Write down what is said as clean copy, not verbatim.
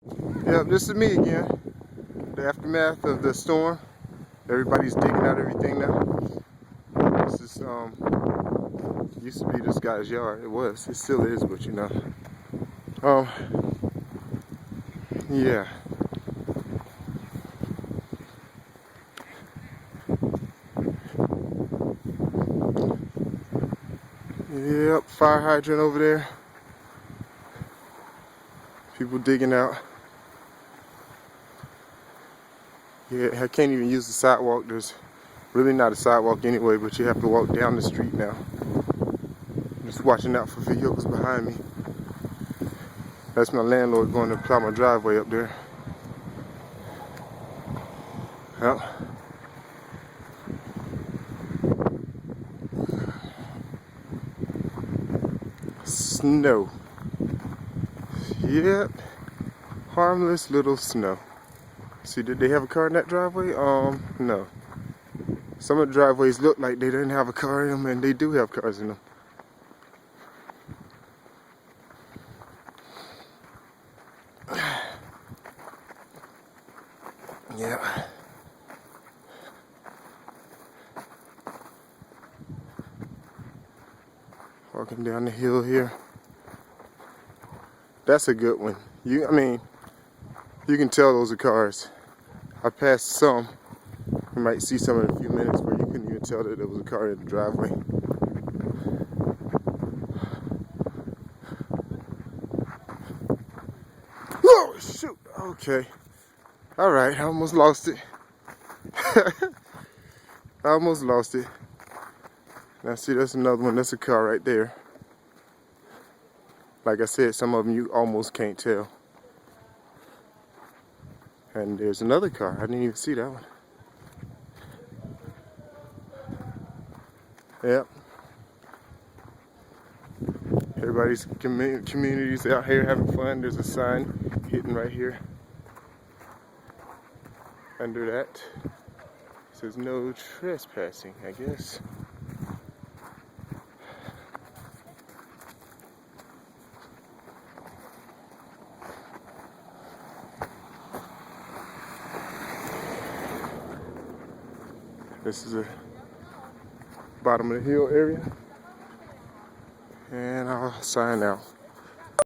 Yep, this is me again. The aftermath of the storm. Everybody's digging out everything now. This is used to be this guy's yard. It was. It still is, but you know. Yeah. Yep, fire hydrant over there. People digging out. Yeah, I can't even use the sidewalk. There's really not a sidewalk anyway, but you have to walk down the street now. Just watching out for vehicles behind me. That's my landlord going to plow my driveway up there. Yep. Snow. Yep. Harmless little snow. See, did they have a car in that driveway? No. Some of the driveways look like they didn't have a car in them, and they do have cars in them. Yeah. Walking down the hill here. That's a good one. I mean, you can tell those are cars. I passed some. You might see some in a few minutes where you couldn't even tell that there was a car in the driveway. Oh, shoot. Okay. All right. I almost lost it. I almost lost it. Now, see, that's another one. That's a car right there. Like I said, some of them you almost can't tell. And there's another car. I didn't even see that one. Yep. Everybody's community's out here having fun. There's a sign hidden right here. Under that it says no trespassing, I guess. This is the bottom of the hill area. And I'll sign out.